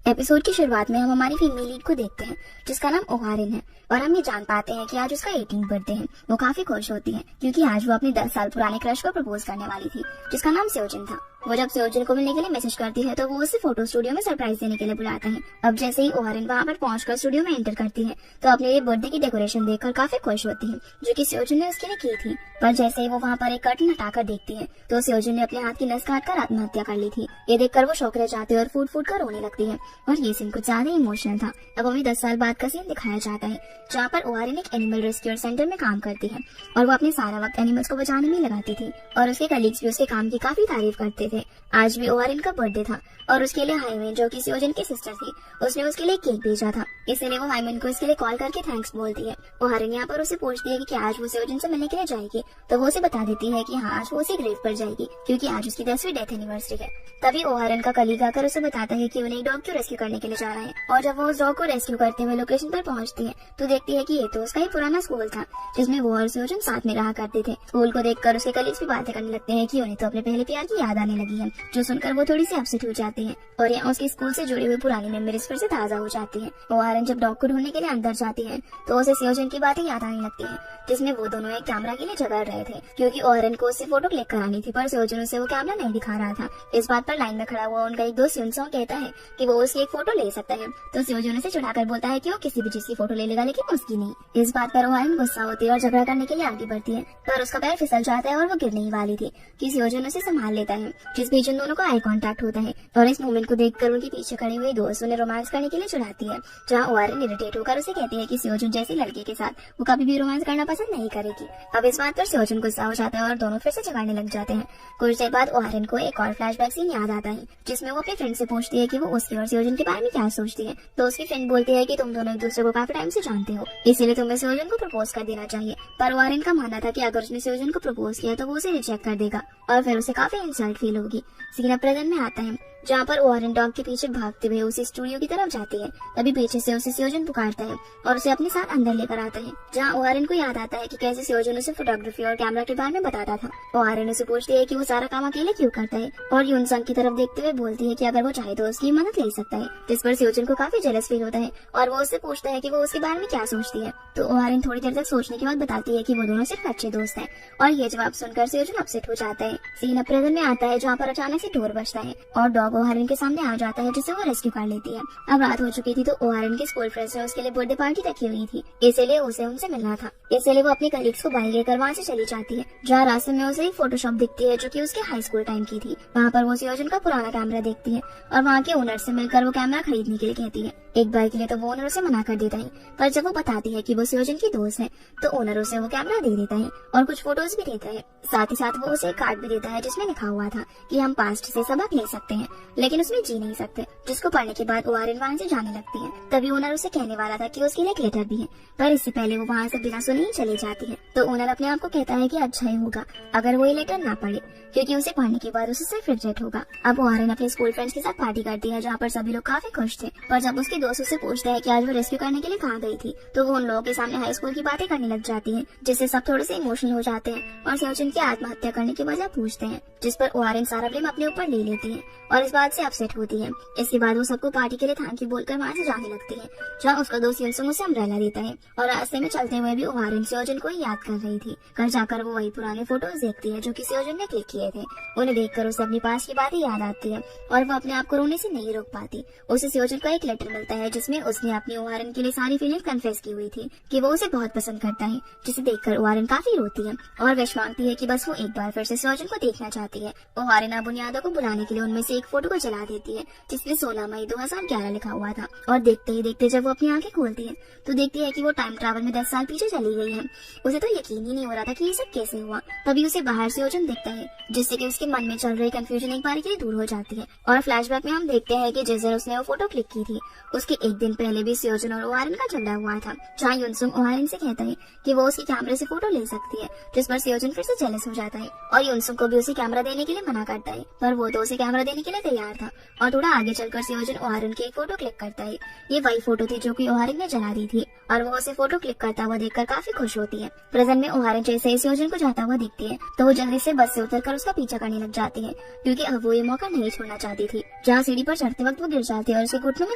Episode की शुरुआत में हम हमारी फीमेल लीड को देखते हैं जिसका नाम ओहारिन है और हम ये जान पाते हैं कि आज उसका 18th बर्थडे है। वो काफी खुश होती है क्योंकि आज वो अपने 10 साल पुराने क्रश को प्रपोज करने वाली थी जिसका नाम सेओजिन था। वो जब सेओजिन को मिलने के लिए मैसेज करती है तो वो उसे फोटो स्टूडियो में सरप्राइज देने के लिए बुलाता है। अब जैसे ही ओहारिन वहाँ पर पहुंचकर स्टूडियो में एंटर करती है तो अपने लिए बर्थडे की डेकोरेशन देखकर काफी खुश होती है जो कि सेओजिन ने उसके लिए की थी। पर जैसे ही वो वहाँ पर एक कर्टन हटाकर देखती है तो सेओजिन ने अपने हाथ की नस काट कर आत्महत्या कर ली थी। ये देखकर वो शौक रह जाती है और फूट फूट कर रोने लगती है और ये सीन कुछ ज्यादा इमोशनल था। अब हमें 10 साल बाद का सीन दिखाया जाता है जहाँ पर ओहारिन एक एनिमल रेस्क्यू सेंटर में काम करती है और वो अपने सारा वक्त एनिमल्स को बचाने में लगाती थी और उसके कलीग्स भी उसके काम की काफी तारीफ करते थे। आज भी ओहारिन का बर्थडे था और उसके लिए हाइमेन जो कि सेओजिन की सिस्टर थी उसने उसके लिए केक भेजा था, इसलिए वो हाइमेन को इसके लिए कॉल करके थैंक्स बोलती है। ओहारिन यहाँ पर उसे पूछती है कि क्या आज वो सेओजिन से मिलने के लिए जाएगी तो वो उसे बता देती है कि हाँ आज वो उसी ग्रेव पर जाएगी क्योंकि आज उसकी 10वीं डेथ एनिवर्सरी है। तभी ओहारिन का कलीग आकर उसे बताता है कि उन्हें एक डॉग को रेस्क्यू करने के लिए जा रहा है और जब वो उस डॉग को रेस्क्यू करते हुए लोकेशन पर पहुंचती है तो देखती है कि ये तो उसका ही पुराना स्कूल था जिसमें वो और सेओजिन साथ में रहा करते थे। स्कूल को देखकर उसके कलीग्स भी बातें करने लगते हैं कि उन्हें तो अपने पहले प्यार की याद आने लगी है, जो सुनकर वो थोड़ी सी अपसेट हो जाती है और यहाँ उसके स्कूल से जुड़ी हुई पुरानी मेमोरीज फिर से ताजा हो जाती है। ओहारिन जब डॉग को ढूंढने के लिए अंदर जाती है तो उसे सेओजिन की बातें याद आने लगती है जिसमें वो दोनों एक कैमरा के लिए झगड़ रहे थे क्योंकि ओहारिन को उससे फोटो क्लिक करानी थी पर सेओजिन उसे वो कैमरा नहीं दिखा रहा था। इस बात पर लाइन में खड़ा हुआ उनका एक दोस्त युनसोंग कहता है कि वो उसकी एक फोटो ले सकता है तो सेओजिन उसे चिढ़ाकर बोलता है कि वो किसी भी चीज की फोटो ले लेगा लेकिन उसकी नहीं। इस बात पर ओहारिन गुस्सा होती है और झगड़ा करने के लिए आगे बढ़ती है पर उसका पैर फिसल जाता है और वो गिरने ही वाली थी कि सेओजिन उसे संभाल लेता है। जिस बीच उन दोनों का आई कांटेक्ट होता है और इस मोमेंट को देखकर उनके पीछे खड़ी हुई दोस्त उन्हें रोमांस करने के लिए चिढ़ाती है, जहाँ ओहारिन इरिटेट होकर उसे कहती है कि सेओजिन जैसी लड़के के साथ वो कभी भी रोमांस करना पसंद नहीं करेगी। अब इस बात पर सेओजिन गुस्सा हो जाता है और दोनों फिर से झगड़ने लग जाते हैं। कुछ देर बाद ओहारिन को एक और फ्लैशबैक सीन याद आता है जिसमें वो अपने फ्रेंड से पूछती है कि वो उसके और सेओजिन के बारे में क्या सोचती है तो उसकी फ्रेंड बोलती है कि तुम दोनों एक दूसरे को काफी टाइम से जानते हो इसीलिए तुम्हें सेओजिन को प्रपोज कर देना चाहिए। पर ओहारिन का मानना था कि अगर उसने सेओजिन को प्रपोज किया तो वो उसे रिजेक्ट कर देगा और फिर उसे काफी इंसल्ट फील होगी। सीन अब प्रेजेंट में आता है जहाँ पर ओहारिन डॉग के पीछे भागते हुए उसी स्टूडियो की तरफ जाती है। तभी पीछे से उसे सेओजिन पुकारता है और उसे अपने साथ अंदर लेकर आता है, जहाँ ओहारिन को याद आता है कि कैसे सेओजिन उसे फोटोग्राफी और कैमरा के बारे में बताता था। ओहारिन उसे पूछती है कि वो सारा काम अकेले क्यों करता है और युनसंग की तरफ देखते हुए बोलती है कि अगर वो चाहे तो उसकी मदद ले सकता है, जिस पर सेओजिन को काफी जेलस फील होता है और वो उससे पूछता है कि वो उसके बारे में क्या सोचती है। तो ओहारिन थोड़ी देर तक सोचने के बाद बताती है कि वो दोनों सिर्फ अच्छे दोस्त हैं और ये जवाब सुनकर सेओजिन अपसेट हो जाता है। सीन अब प्रेजेंट में आता है जहाँ पर अचानक से डोर बजता है और डॉग ओहारिन के सामने जाता है जिसे वो रेस्क्यू कर लेती है। अब रात हो चुकी थी तो ओहारिन के स्कूल फ्रेंड्स ने उसके लिए बर्थडे पार्टी रखी हुई थी, इसीलिए उसे उनसे मिलना था। इसलिए वो अपने कलीग्स को बाइक लेकर वहाँ से चली जाती है, जहाँ रास्ते में उसे एक फोटोशॉप दिखती है जो कि उसके हाई स्कूल टाइम की थी। वहाँ पर वो सेओजिन का पुराना कैमरा देखती है और वहाँ के ओनर से मिलकर वो कैमरा खरीदने के लिए कहती है। एक बार के लिए तो वो ओनर उसे मना कर देता है पर जब वो बताती है कि वो सेओजिन की दोस्त है तो ओनर उसे वो कैमरा दे देता है और कुछ फोटोज भी देता है। साथ ही साथ वो उसे एक कार्ड भी देता है जिसमें लिखा हुआ था कि हम पास्ट से सबक ले सकते हैं लेकिन उसमें जी नहीं सकते, जिसको पढ़ने के बाद ओहारिन वहाँ से जाने लगती है। तभी ओनर उसे कहने वाला था कि उसके लिए एक लेटर भी है पर इससे पहले वो वहाँ से बिना सुने ही चली जाती है। तो ओनर अपने आप को कहता है कि अच्छा ही होगा अगर वो ये लेटर ना पढ़े क्योंकि उसे पढ़ने के बाद उसे सिर्फ रिग्रेट होगा। अब ओहारिन अपने स्कूल फ्रेंड्स के साथ पार्टी करती है जहाँ पर सभी लोग काफी खुश थे पर जब उसके दोस्त उससे पूछते हैं कि आज वो रेस्क्यू करने के लिए कहाँ गई थी तो वो उन लोगों के सामने हाई स्कूल की बातें करने लग जाती है जिससे सब थोड़े से इमोशनल हो जाते हैं और सेओजिन की आत्महत्या करने की वजह पूछते हैं, जिस पर ओहारिन सारा ब्लेम अपने ऊपर ले लेती है और इस बात से अपसेट होती है। इसके बाद वो सबको पार्टी के लिए थैंक यू बोलकर वहाँ से जाने लगती है, जहाँ उसका दोस्त युनसुंग उसे अम्ब्रेला देता है और रास्ते में चलते हुए भी ओहारिन सेओजिन को ही याद कर रही थी। घर जाकर वो वही पुराने फोटोज देखती है जो कि सेओजिन ने क्लिक किए थे। उन्हें देखकर उसे अपनी पास की बातें याद आती है और वो अपने आप को रोने से नहीं रोक पाती। उसे सेओजिन का एक लेटर मिलता है जिसमें उसने अपनी ओहारिन के लिए सारी फीलिंग कन्फेस की हुई थी कि वो उसे बहुत पसंद करता है, जिसे देखकर ओहारिन काफी रोती है और विश मांगती है कि बस वो एक बार फिर से सेओजिन को देखना चाहती है। ओहारिन अब उन यादों को बुलाने के लिए उनमें से एक फोटो को जला देती है जिसमें 16 मई 2011 लिखा हुआ था और देखते ही देखते जब वो अपनी आंखें खोलती है तो देखती है कि वो टाइम ट्रैवल में 10 साल पीछे चली गई है। उसे तो यकीन ही नहीं हो रहा था कि ये सब कैसे हुआ। तभी उसे बाहर सेओजिन दिखता है जिससे कि उसके मन में चल रही कंफ्यूजन एक बार के लिए दूर हो जाती है और फ्लैशबैक में हम देखते हैं कि जिस दिन उसने वो फोटो क्लिक की थी उसके एक दिन पहले भी सेओजिन और ओहारिन का झगड़ा हुआ था, जहाँ युनसुंग ओहारिन से कहता है कि वो उसके कैमरे से फोटो ले सकती है, जिस पर सेओजिन फिर से जेलस हो जाता है और युनसुंग को भी उसे कैमरा देने के लिए मना करता है पर वो तो उसे कैमरा देने के लिए तैयार था और थोड़ा आगे चलकर सेओजिन ओहारिन की एक फोटो क्लिक करता है। ये वही फोटो थी जो कि ओहारिन ने जला दी थी और वो उसे फोटो क्लिक करता हुआ देखकर काफी खुश होती है। प्रेजेंट में ओहारिन जैसे ही स्योजन को जाता हुआ दिखती है तो वो जल्दी से बस से उतरकर उसका पीछा करने लग जाती है, क्योंकि अब वो ये मौका नहीं छोड़ना चाहती थी। जहाँ सीढ़ी पर चढ़ते वक्त वो गिर जाती है और उसके घुटनों में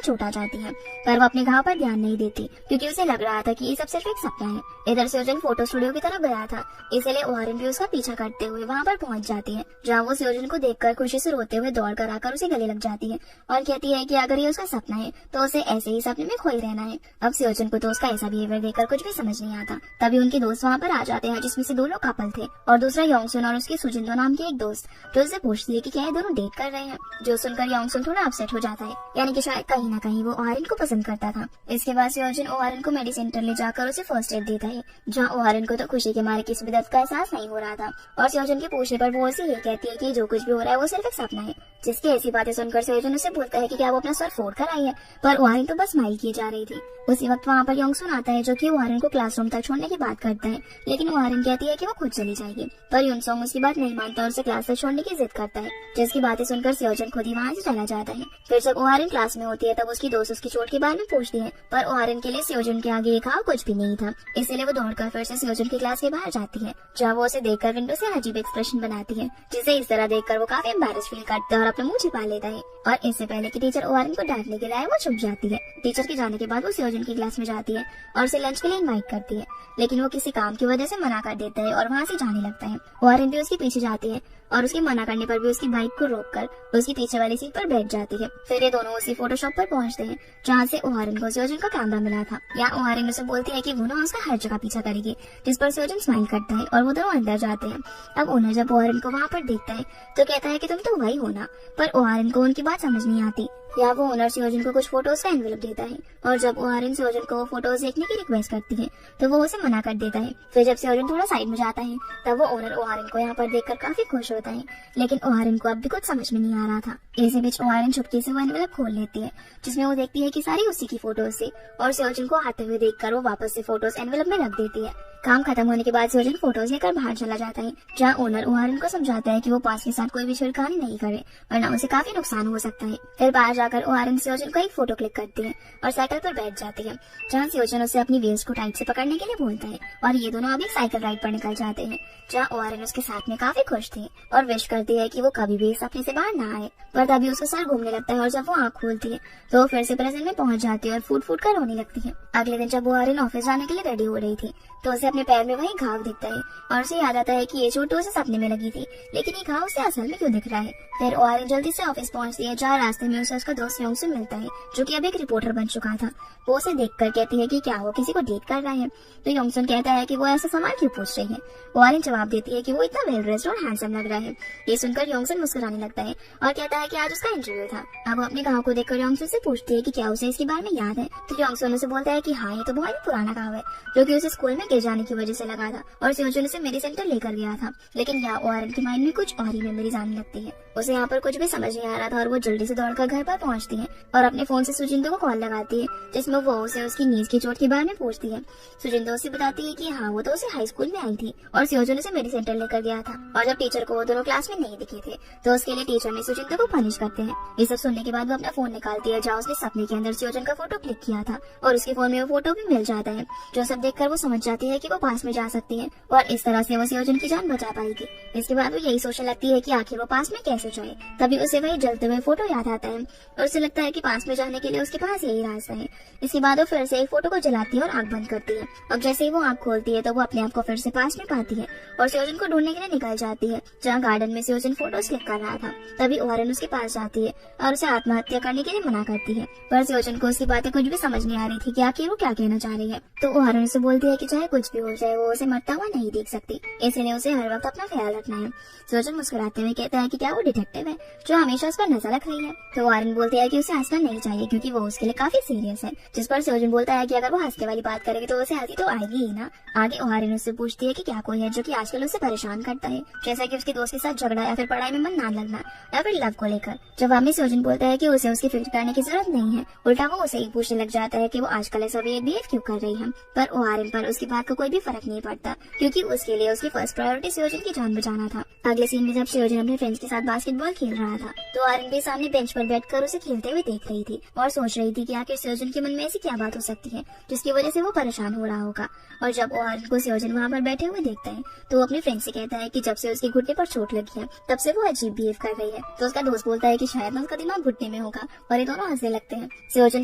चोट आ जाती है, पर वो अपने घाव पर ध्यान नहीं देती क्योंकि उसे लग रहा था कि ये सब सिर्फ एक सपना है। इधर स्योजन फोटो स्टूडियो की तरफ गया था, इसलिए ओहारिन भी उसका पीछा करते हुए वहाँ पर पहुंच जाती है, जहाँ वो स्योजन को देखकर खुशी से रोते हुए दौड़ कर आकर उसे गले लग जाती है और कहती है कि अगर ये उसका सपना है तो उसे ऐसे ही सपने में खोई रहना है। अब स्योजन को तो उसका ऐसा बिहेवियर देखकर कुछ भी समझ नहीं आता। तभी उनके दोस्त वहाँ पर आ जाते हैं, जिसमें से 2 लोग कपल थे और दूसरा योंगसुन और उसकी सुजिंदो नाम की एक दोस्त, जो उससे पूछती है कि क्या ये दोनों डेट कर रहे हैं। जो सुनकर योंगसुन थोड़ा अपसेट हो जाता है, यानी कि शायद कहीं ना कहीं वो ओहारिन को पसंद करता था। इसके बाद स्योजन ओहारिन को मेडिसिन सेंटर ले जाकर उसे फर्स्ट एड देता है, जहाँ ओहारिन को तो खुशी के मारे किसी भी दर्द का एहसास नहीं हो रहा था। और स्योजन के पूछने पर वो उसे ये कहती है कि जो कुछ भी हो रहा है वो सिर्फ एक सपना है। जिसकी ऐसी बातें सुनकर स्योजन उसे बोलता है कि क्या वो अपना सर फोड़ कर आई है, पर ओहारिन तो बस स्माइल किए जा रही थी। उसी वक्त वहाँ पर योंगसुन आता है, जो कि ओहारिन को क्लासरूम तक छोड़ने की बात करता है, लेकिन ओहारिन कहती है कि वो खुद चली जाएगी। पर युनसोंग उसकी बात नहीं मानता और उसे क्लास से छोड़ने की जिद करता है, जिसकी बातें सुनकर स्योजन खुद ही वहाँ से चला जाता है। फिर जब ओहारिन क्लास में होती है तब उसकी दोस्त उसकी चोट के बारे में पूछती है, पर ओहारिन के लिए स्योजन के आगे एक घाव कुछ भी नहीं था, इसलिए वो दौड़कर फिर से स्योजन की क्लास के बाहर जाती है, जहाँ वो उसे देखकर विंडो से अजीब एक्सप्रेशन बनाती है, जिसे इस तरह देखकर वो काफी एम्बैरेस फील करता है और अपना मुंह छिपा लेता है। और इससे पहले कि टीचर ओहारिन को डांटने के लिए वो छुप जाती है। टीचर के जाने के बाद वो स्योजन की क्लास में जाती है और उसे लंच के लिए इनवाइट करती है, लेकिन वो किसी काम की वजह से मना कर देता है और वहाँ से जाने लगता है। ओहारिन भी उसके पीछे जाती है और उसके मना करने पर भी उसकी बाइक को रोककर उसकी पीछे वाली सीट पर बैठ जाती है। फिर ये दोनों उसी फोटोशॉप पर पहुंचते हैं, जहाँ से ओहारिन को स्योजन का कैमरा मिला था। यहाँ ओहारिन उसे बोलती है कि वो ना उसका हर जगह पीछा करेगी, जिस पर स्योजन स्माइल करता है और वो दोनों अंदर जाते हैं। अब ओनर जब ओहारिन को वहाँ पर देखता है तो कहता है कि तुम तो वही हो ना, पर ओहारिन को उनकी बात समझ नहीं आती। या वो ओनर स्योजन को कुछ फोटोज का एनवेलप देता है और जब ओहारिन स्योजन को वो फोटोज देखने की रिक्वेस्ट करती है तो वो उसे मना कर देता है। फिर जब स्योजन थोड़ा साइड में जाता है तब वो ओनर ओहारिन को यहाँ पर देखकर काफी खुश होता है, लेकिन ओहारिन को अब भी कुछ समझ में नहीं आ रहा था। इसी बीच ओहारिन चुपके से वो एनवेलप खोल लेती है, जिसमें वो देखती है कि सारी उसी की फोटोज थी और स्योजन को आते हुए देखकर वो वापस से फोटोज एनवेलप में रख देती है। काम खत्म होने के बाद स्योजन फोटोज लेकर बाहर चला जाता है, जहाँ ओनर ओहारिन को समझाता है कि वो पास के साथ कोई भी छेड़खानी नहीं करे वरना उसे काफी नुकसान हो सकता है। फिर बाहर जाकर ओहारिन स्योजन को एक फोटो क्लिक करती है और साइकिल पर बैठ जाती है, जहाँ स्योजन उसे अपनी व्हील्स को टाइट से पकड़ने के लिए बोलता है और ये दोनों अभी साइकिल राइड पर निकल जाते हैं, जहाँ ओहारिन उसके साथ में काफी खुश थी और विश करती है कि वो कभी भी इस सपने से बाहर ना आए। पर तभी उसका सर घूमने लगता है और जब वो आँख खोलती है तो वो फिर से प्रेजेंट में पहुंच जाती है और फूट फूट कर रोने लगती है। अगले दिन जब ओहारिन ऑफिस जाने के लिए रेडी हो रही थी तो उसे अपने पैर में वही घाव दिखता है और उसे याद आता है कि ये चोट तो उसे सपने में लगी थी, लेकिन ये घाव उसे असल में क्यों दिख रहा है। फिर ओहारिन जल्दी से ऑफिस पहुंचती है, जहाँ रास्ते में उसे उसका दोस्त योंगसुन मिलता है, जो कि अब एक रिपोर्टर बन चुका था। वो उसे देखकर कहती है कि क्या वो किसी को डेट कर रहा है, तो योंगसुन कहता है कि वो ऐसा सवाल क्यों पूछ रही है। ओहारिन जवाब देती है कि वो इतना वेल ड्रेस्ड और हैंडसम लग रहा है। ये सुनकर योंगसुन मुस्कुराने लगता है और कहता है कि आज उसका इंटरव्यू था। अब वो अपने घाव को देखकर योंगसुन से पूछती है कि क्या उसे इसके बारे में याद है, तो योंगसुन उसे बोलता है कि हाँ, ये तो बहुत ही पुराना घाव है, जो कि उसे स्कूल में गिर जाने की वजह से लगा था और स्योजन उसे मेरी सेंटर लेकर गया था। लेकिन यहाँ ओहारिन के माइंड में कुछ और ही मेमोरीज आने लगती है। उसे यहाँ पर कुछ भी समझ नहीं आ रहा था और वो जल्दी से दौड़कर घर पर पहुंचती है और अपने फोन से सुजिंदो को कॉल लगाती है, जिसमें वो उसे उसकी नीज की चोट के बारे में पूछती है। सुजिंदो उसे बताती है कि हाँ, वो तो उसे हाई स्कूल में आई थी और स्योजन उसे मेरी सेंटर लेकर गया था, और जब टीचर को वो दोनों क्लास में नहीं दिखे थे तो उसके लिए टीचर ने सुजिंदो को पनिश करते हैं। ये सब सुनने के बाद वो अपना फोन निकालती है, जहाँ उसने सपने के अंदर स्योजन का फोटो क्लिक किया था और उसके फोन में वो फोटो भी मिल जाता है, जो सब देखकर वो समझ जाती है कि वो पास में जा सकती है और इस तरह से वो स्योजन की जान बचा पाएगी। इसके बाद वो यही सोचने लगती है कि आखिर वो पास में कैसे जाए। तभी उसे वही जलते हुए फोटो याद आता है और उसे लगता है कि पास में जाने के लिए उसके पास यही रास्ता है। इसके बाद वो फिर से एक फोटो को जलाती है और आंख बंद करती है। अब जैसे ही वो आंख खोलती है तो वो अपने आप को फिर से पास में पाती है और स्योजन को ढूंढने के लिए निकल जाती है, जहाँ गार्डन में स्योजन फोटोज क्लिक कर रहा था। तभी ओहारिन उसके पास जाती है और उसे आत्महत्या करने के लिए मना करती है, पर स्योजन को उसकी बातें कुछ भी समझ नहीं आ रही थी कि आखिर वो क्या कहना चाह रही है। तो ओहारिन उसे बोलती है कि चाहे कुछ भी हो जाए वो उसे मरता हुआ नहीं देख सकती, इसलिए उसे हर वक्त अपना ख्याल रखना है। स्योजन मुस्कुराते हुए कहता है कि क्या वो डिटेक्टिव है जो हमेशा उस पर नजर रख रही है। तो ओहारिन बोलती है कि उसे हंसना नहीं चाहिए क्योंकि वो उसके लिए काफी सीरियस है, जिस पर स्योजन बोलता है कि अगर वो हंसने वाली बात करेगी तो उसे हंसी तो आएगी ही ना। आगे ओहारिन उससे पूछती है कि क्या कोई है जो कि आजकल उसे परेशान करता है, जैसा कि उसके दोस्त के साथ झगड़ा या फिर पढ़ाई में मन ना लगना या फिर लव को लेकर। जवाब में स्योजन बोलता है कि उसे उसकी फिक्र करने की जरूरत नहीं है, उल्टा वो उसे ही पूछने लग जाता है कि वो आजकल ऐसा बिहेव क्यों कर रही है। पर ओहारिन पर उसकी बात को कोई भी फर्क नहीं पड़ता क्योंकि उसके लिए उसकी फर्स्ट प्रायोरिटी स्योजन की जान बचाना था। अगले सीन में जब सियोजन अपने फ्रेंड्स के साथ बास्केटबॉल खेल रहा था तो आर्यन भी सामने बेंच पर बैठकर उसे खेलते हुए देख रही थी और सोच रही थी कि आखिर सियोजन के मन में ऐसी क्या बात हो सकती है जिसकी वजह से वो परेशान हो रहा होगा। और जब वो आर्यन को सियोजन वहाँ पर बैठे हुए देखता है तो वो अपने फ्रेंड से कहता है कि जब से उसके घुटने पर चोट लगी है तब से वो अजीब बिहेव कर रही है। तो उसका दोस्त बोलता है कि शायद ना उसका दिमाग घुटने में होगा और ये दोनों हंसने लगते हैं। सियोजन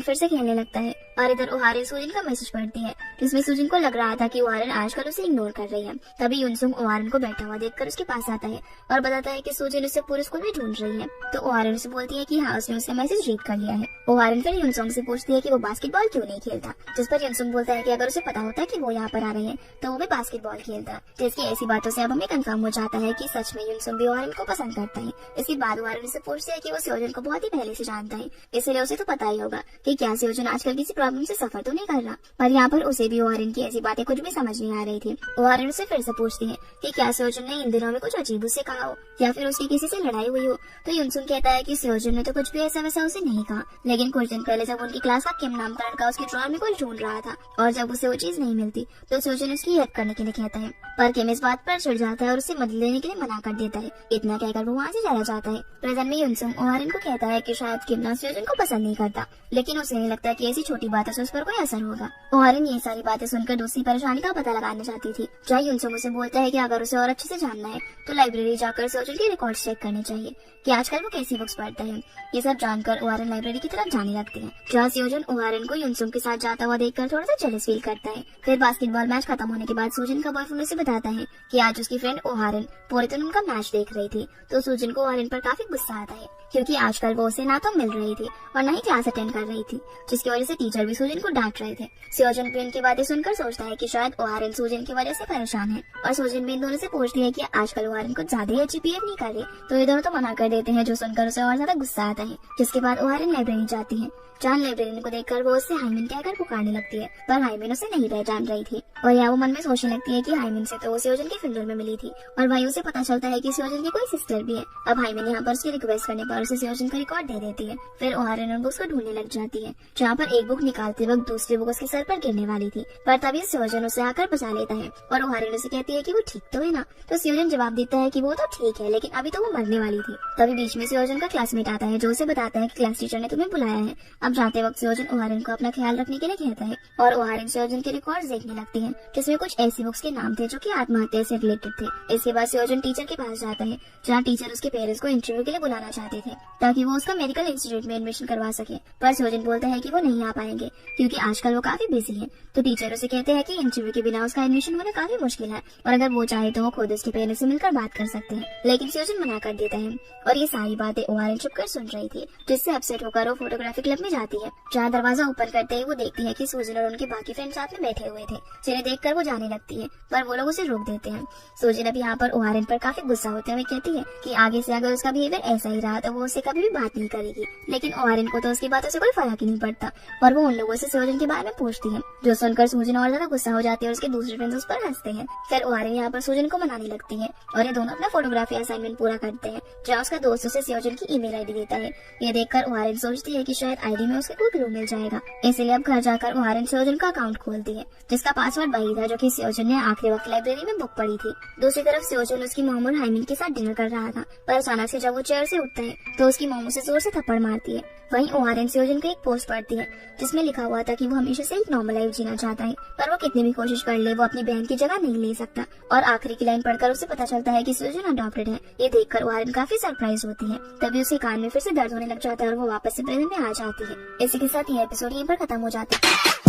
फिर से खेलने लगता है और इधर ओहारिन सूजिन का मैसेज पढ़ती है जिसमें सूजिन को लग रहा था कि ओहारिन आजकल उसे इग्नोर कर रही है। तभी युनसुंग ओहारिन को बैठा हुआ देखकर उसके पास आता है और बताता है कि सूजिन उसे पूरे स्कूल में ढूंढ रही है। तो ओहारिन उसे बोलती है कि हाँ उसने उसका मैसेज रीड कर लिया है। ओहारिन फिर युनसुंग से पूछती है कि वो बास्केटबॉल क्यों नहीं खेलता, जिस पर युनसुंग बोलता है कि अगर उसे पता होता कि वो यहाँ पर आ रहे हैं तो वो भी बास्केटबॉल खेलता। जिसकी ऐसी बातों से अब हमें कंफर्म हो जाता है कि सच में युनसुंग भी ओहारिन को पसंद करता है। इसके बाद ओहारिन उसे पूछती है कि वो सियोजन को बहुत ही पहले से जानता है, इसलिए उसे तो पता ही होगा कि क्या सियोजन आजकल किसी प्रॉब्लम से सफर तो नहीं कर रहा। पर यहाँ पर उसे भी ओहारिन की ऐसी बातें कुछ भी समझ नहीं आ रही थी। ओहारिन उसे फिर से पूछती है कि क्या सियोजन ने इन दिनों में कुछ अजीब उससे कहा हो या फिर उसकी किसी से लड़ाई हुई हो। तो युनसुंग कहता है कि सियोजन ने तो कुछ भी ऐसा वैसा उसे नहीं कहा, लेकिन कुछ दिन पहले जब उनकी क्लास का किम नाम का लड़का उसके ड्रॉर में कुछ ढूंढ रहा था और जब उसे वो चीज नहीं मिलती तो सियोजन उसकी हेल्प करने के लिए कहता है। पर किम इस बात पर चिढ़ जाता है और उसे मदद लेने के लिए मना कर देता है। इतना कहकर वो वहाँ से चला जाता है। प्रेजेंट में युनसुंग ओहारिन को कहता है कि शायद किम ना सियोजन को पसंद नहीं करता, लेकिन उसे नहीं लगता कि ऐसी छोटी बातों से उस पर कोई असर होगा। ओहारिन ये सारी बातें सुनकर दूसरी परेशानी का पता लगाना चाहती थी। जहाँ युनसुंग उसे बोलता है कि अगर उसे और अच्छे से जानना है तो लाइब्रेरी जाकर सियोजन के रिकॉर्ड चेक करने चाहिए कि आजकल वो कैसी बुक्स पढ़ता है। ये सब जानकर ओहारिन लाइब्रेरी की तरफ जाने लगते हैं, जहाँ सियोजन ओहारिन को युनसुंग के साथ जाता हुआ देखकर थोड़ा सा जेलस फील करता है। फिर बास्केटबॉल मैच खत्म होने के बाद सूजन का बॉयफ्रेंड उसे बताता है कि आज उसकी फ्रेंड ओहारिन पूरे दिन उनका मैच देख रही थी। तो सूजन को ओहारिन पर काफी गुस्सा आता है क्योंकि आजकल वो उसे ना तो मिल रही थी और ना ही क्लास अटेंड कर रही थी, जिसकी वजह से टीचर भी सूजन को डांट रहे थे। सियोजन भी उनकी बातें सुनकर सोचता है कि शायद ओहारिन सूजन की वजह से परेशान है और सूजन भी इन दोनों से पूछती है कि आजकल ओहारिन कुछ ज्यादा ही अच्छी बिहेव नहीं कर रही। तो ये दोनों तो मना कर देते हैं, जो सुनकर उसे और ज्यादा गुस्सा आता है। जिसके बाद ओहारिन लाइब्रेरी जाती है। जान लाइब्रेरियन को देखकर वो उससे हाइमिन कहकर पुकारने लगती है, पर हाइमिन उसे नहीं पहचान रही थी और यहाँ वो मन में सोचने लगती है कि हाइमिन से तो वो सियोजन के फिंगर में मिली थी और वहीं उसे पता चलता है कि सियोजन की कोई सिस्टर भी है। अब हाइमिन यहाँ पर उसकी रिक्वेस्ट करने पर उसे सियोजन का रिकॉर्ड दे देती है। फिर ओहारिन उन बुक्स को ढूंढने लग जाती है, जहाँ पर एक बुक निकालते वक्त दूसरी बुक उसके सर पर गिरने वाली थी, पर तभी सियोजन उसे आकर बचा लेता है और ओहारिन उसे कहती है कि वो ठीक तो है ना। तो सियोजन जवाब देता है कि वो तो ठीक है, लेकिन अभी तो वो मरने वाली थी। तभी बीच में सियोजन का क्लासमेट आता है जो उसे बताता है कि क्लास टीचर ने तुम्हें बुलाया है। अब जाते वक्त सियोजन ओहारिन को अपना ख्याल रखने के लिए कहता है और ओहारिन सियोजन के रिकॉर्ड्स देखने लगती है, जिसमें कुछ ऐसी बुक्स के नाम थे जो कि आत्महत्या से रिलेटेड थे। इसके बाद सियोजन टीचर के पास जाता है, जहाँ टीचर उसके पेरेंट्स को इंटरव्यू के लिए बुलाना चाहते थे ताकि वो उसका मेडिकल इंस्टीट्यूट में एडमिशन करवा सके। पर सियोजन बोलता है कि वो नहीं आ पाएंगे क्योंकि आजकल वो काफी बिजी है। तो टीचर उसे कहते हैं कि इंटरव्यू के बिना उसका एडमिशन होना काफी मुश्किल है और अगर वो चाहे तो वो खुद उसके पेरेंट्स से मिलकर बात कर सकते हैं, लेकिन सियोजन मना कर देता है। और ये सारी बातें ओहारिन छुपकर सुन रही थी, जिससे अपसेट होकर वो फोटोग्राफी क्लब में जाती है, जहाँ दरवाजा ओपन करते ही वो देखती है कि सूजन और उनके बाकी फ्रेंड साथ में बैठे हुए थे, जिन्हें देखकर वो जाने लगती है, पर वो लोग उसे रोक देते हैं। सूजन अब यहाँ पर ओहारिन पर काफी गुस्सा होते हुए कहती है कि आगे से अगर उसका बिहेवियर ऐसा ही रहा तो वो उससे कभी भी बात नहीं करेगी। लेकिन ओहारिन को तो उसकी बातों से कोई फर्क ही नहीं पड़ता और वो उन लोगों से सूजन के बारे में पूछती है, जो सुनकर सूजन और ज्यादा गुस्सा हो जाती है और उसके दूसरे फ्रेंड्स उस पर हंसते हैं। फिर ओहारिन यहाँ पर सूजन को मनाने लगती है और ये दोनों अपना फोटोग्राफी असाइनमेंट पूरा करते हैं, जहाँ उसका दोस्त उसे सियोजन की ईमेल आईडी देता है। ये देखकर ओहारिन सोचती है कि शायद आईडी में उसके कोई क्लू मिल जाएगा, इसलिए अब घर जाकर ओहारिन सियोजन का अकाउंट खोलती है, जिसका पासवर्ड वही था जो कि सियोजन ने आखिरी वक्त लाइब्रेरी में बुक पढ़ी थी। दूसरी तरफ सियोजन उसकी मॉम और हाइमिन के साथ डिनर कर रहा था, पर अचानक से जब वो चेयर से उठता है तो उसकी मॉम उसे जोर से थप्पड़ मारती है। वहीं ओहारिन सियोजन को एक पोस्ट पढ़ती है जिसमें लिखा हुआ था कि वो हमेशा से एक नॉर्मल लाइफ जीना चाहता है, पर वो कितनी भी कोशिश कर ले वो अपनी बहन की जगह नहीं ले सकता। और आखिरी की लाइन पढ़कर उसे पता चलता है कि सियोजन अडॉप्टेड है। ये देखकर ओहारिन काफी सरप्राइज होती है। तभी उसके कान में फिर से दर्द होने लग जाता है और वो वापस से प्रेजेंट में आ जाती है। इसी के साथ ये एपिसोड यहीं पर खत्म हो जाता है।